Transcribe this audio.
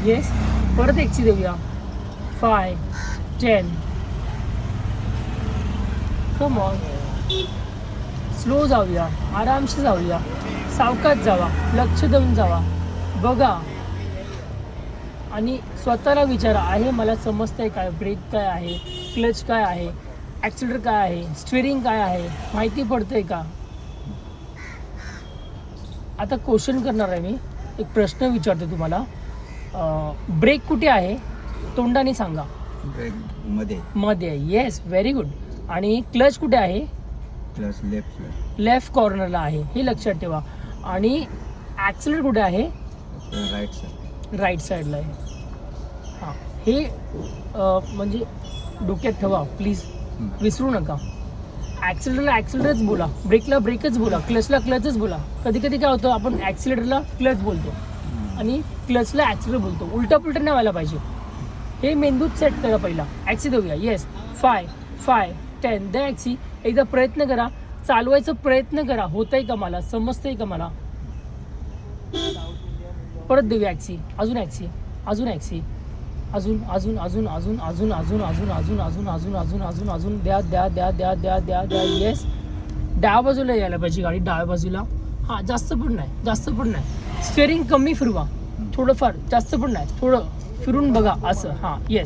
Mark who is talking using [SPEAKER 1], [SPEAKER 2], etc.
[SPEAKER 1] Yes. परत एक्सी देऊया. 5, 10. Come on. स्लो जाऊया, आरामशी जाऊया, सावकाश जावा, लक्ष देऊन जावा, बघा आणि स्वतःला विचारा, आहे मला समजतंय काय, ब्रेक काय आहे, क्लच काय आहे, ॲक्सिलेटर काय आहे, स्टिअरिंग काय आहे, माहिती पडतंय का. आता क्वेश्चन करणार आहे मी, एक प्रश्न विचारते तुम्हाला. ब्रेक कुठे आहे तोंडाने सांगा.
[SPEAKER 2] मध्ये
[SPEAKER 1] मध्ये आहे. Yes, very good. आणि क्लच कुठे आहे.
[SPEAKER 2] प्लस लेफ्ट
[SPEAKER 1] लेफ्ट कॉर्नरला आहे, हे लक्षात ठेवा. आणि ॲक्सिलेटर कुठे आहे.
[SPEAKER 2] राईट साईड
[SPEAKER 1] राईट साईडला आहे. हां, हे म्हणजे डोक्यात ठेवा प्लीज, विसरू नका. ॲक्सिलेटरला ॲक्सिलेटरच बोला, ब्रेकला ब्रेकच बोला, क्लचला क्लचच बोला. कधी कधी काय होतं, आपण ॲक्सिलेटरला क्लच बोलतो आणि क्लचला ॲक्सिलेटर बोलतो. उलटा पुलटा नाही व्हायला पाहिजे. हे मेंदूत सेट करा पहिला. ॲक्सी देऊया. येस. 5, 10 द्या ॲक्सी. एकदा प्रयत्न करा, चालवायचा प्रयत्न करा. होतंय का मला, समजतंय का मला. परत देऊया ॲक्सी. अजून ॲक्सी, अजून ॲक्सी, अजून अजून अजून अजून अजून अजून अजून अजून अजून अजून अजून अजून अजून द्या द्या द्या द्या द्या द्या द्या. येस. डाव्या बाजूला यायला पाहिजे गाडी, डाव्या बाजूला. हां, जास्त पण नाही, जास्त पण नाही. स्टिअरिंग कमी फिरवा, थोडंफार, जास्त पण नाही, थोडं फिरून बघा असं. हां, येस.